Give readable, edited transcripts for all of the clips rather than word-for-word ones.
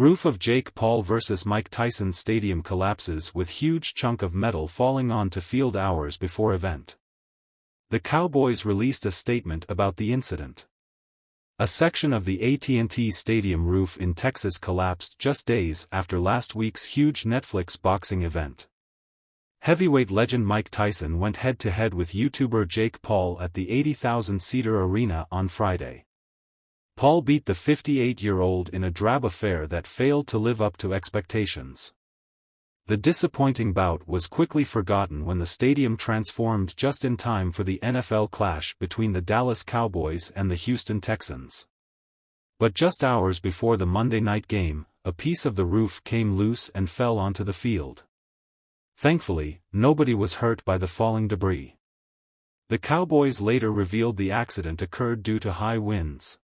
Roof of Jake Paul vs. Mike Tyson Stadium collapses with huge chunk of metal falling onto field hours before event. The Cowboys released a statement about the incident. A section of the AT&T Stadium roof in Texas collapsed just days after last week's huge Netflix boxing event. Heavyweight legend Mike Tyson went head-to-head with YouTuber Jake Paul at the 80,000-seater arena on Friday. Paul beat the 58-year-old in a drab affair that failed to live up to expectations. The disappointing bout was quickly forgotten when the stadium transformed just in time for the NFL clash between the Dallas Cowboys and the Houston Texans. But just hours before the Monday night game, a piece of the roof came loose and fell onto the field. Thankfully, nobody was hurt by the falling debris. The Cowboys later revealed the accident occurred due to high winds.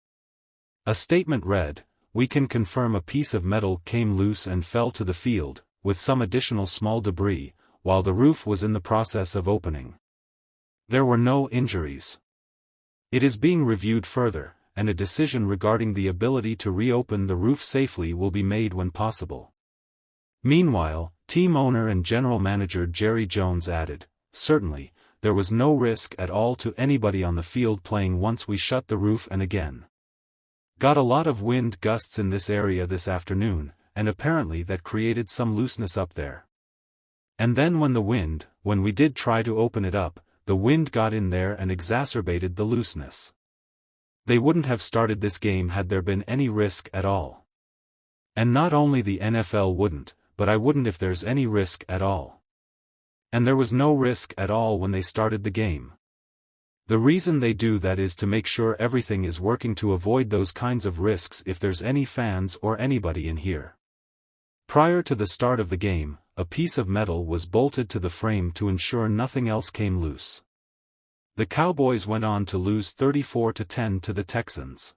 A statement read, "We can confirm a piece of metal came loose and fell to the field, with some additional small debris, while the roof was in the process of opening. There were no injuries. It is being reviewed further, and a decision regarding the ability to reopen the roof safely will be made when possible." Meanwhile, team owner and general manager Jerry Jones added, "Certainly, there was no risk at all to anybody on the field playing once we shut the roof and again. Got a lot of wind gusts in this area this afternoon, and apparently that created some looseness up there. And then when we did try to open it up, the wind got in there and exacerbated the looseness. They wouldn't have started this game had there been any risk at all. And not only the NFL wouldn't, but I wouldn't if there's any risk at all. And there was no risk at all when they started the game. The reason they do that is to make sure everything is working to avoid those kinds of risks if there's any fans or anybody in here." Prior to the start of the game, a piece of metal was bolted to the frame to ensure nothing else came loose. The Cowboys went on to lose 34-10 to the Texans.